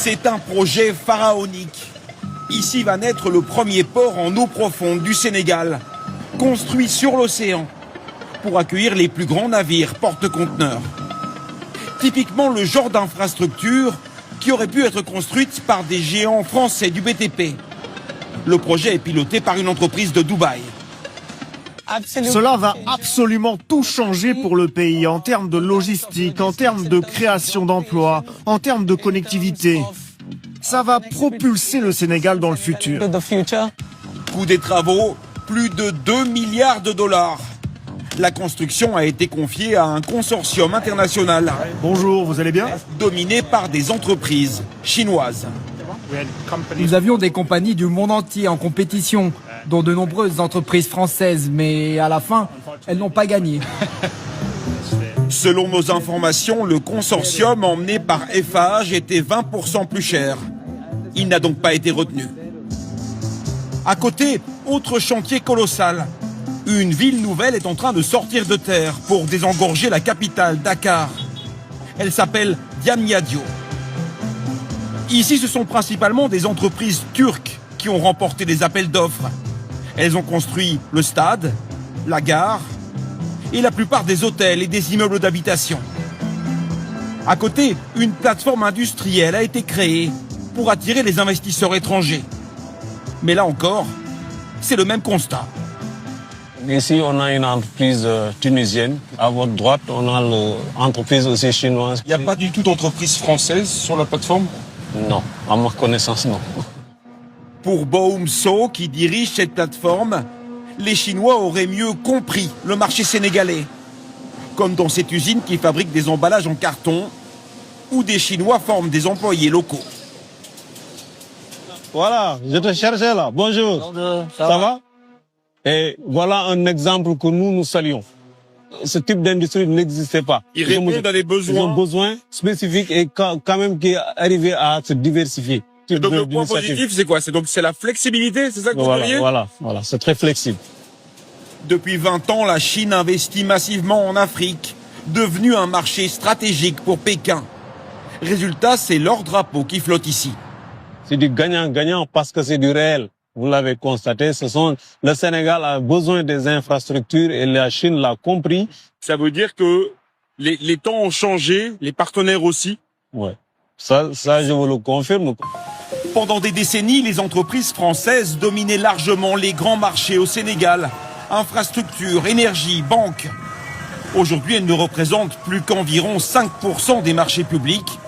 C'est un projet pharaonique. Ici va naître le premier port en eau profonde du Sénégal, construit sur l'océan pour accueillir les plus grands navires porte-conteneurs. Typiquement le genre d'infrastructure qui aurait pu être construite par des géants français du BTP. Le projet est piloté par une entreprise de Dubaï. Cela va absolument tout changer pour le pays en termes de logistique, en termes de création d'emplois, en termes de connectivité. Ça va propulser le Sénégal dans le futur. Coût des travaux, plus de 2 milliards de dollars. La construction a été confiée à un consortium international. Bonjour, vous allez bien? Dominé par des entreprises chinoises. Nous avions des compagnies du monde entier en compétition, dont de nombreuses entreprises françaises, mais à la fin, elles n'ont pas gagné. Selon nos informations, le consortium emmené par Eiffage était 20% plus cher. Il n'a donc pas été retenu. À côté, autre chantier colossal. Une ville nouvelle est en train de sortir de terre pour désengorger la capitale, Dakar. Elle s'appelle Diamniadio. Ici, ce sont principalement des entreprises turques qui ont remporté des appels d'offres. Elles ont construit le stade, la gare et la plupart des hôtels et des immeubles d'habitation. À côté, une plateforme industrielle a été créée pour attirer les investisseurs étrangers. Mais là encore, c'est le même constat. Ici, on a une entreprise tunisienne. À votre droite, on a l'entreprise aussi chinoise. Il n'y a pas du tout d'entreprise française sur la plateforme? Non, à ma connaissance, non. Pour Bohum So, qui dirige cette plateforme, les Chinois auraient mieux compris le marché sénégalais. Comme dans cette usine qui fabrique des emballages en carton, où des Chinois forment des employés locaux. Voilà, je te cherchais là. Bonjour. Ça va? Et voilà un exemple que nous saluons. Ce type d'industrie n'existait pas. Ils répondent à des besoins. Ils ont besoin spécifiques et quand même qui arrivaient à se diversifier. Et donc le point positif, c'est quoi? C'est la flexibilité, c'est ça que vous diriez? Voilà, c'est très flexible. Depuis 20 ans, la Chine investit massivement en Afrique, devenu un marché stratégique pour Pékin. Résultat, c'est leur drapeau qui flotte ici. C'est du gagnant-gagnant parce que c'est du réel. Vous l'avez constaté, le Sénégal a besoin des infrastructures et la Chine l'a compris. Ça veut dire que les temps ont changé, les partenaires aussi? Ouais. Ça, je vous le confirme. Pendant des décennies, les entreprises françaises dominaient largement les grands marchés au Sénégal. Infrastructures, énergie, banques. Aujourd'hui, elles ne représentent plus qu'environ 5% des marchés publics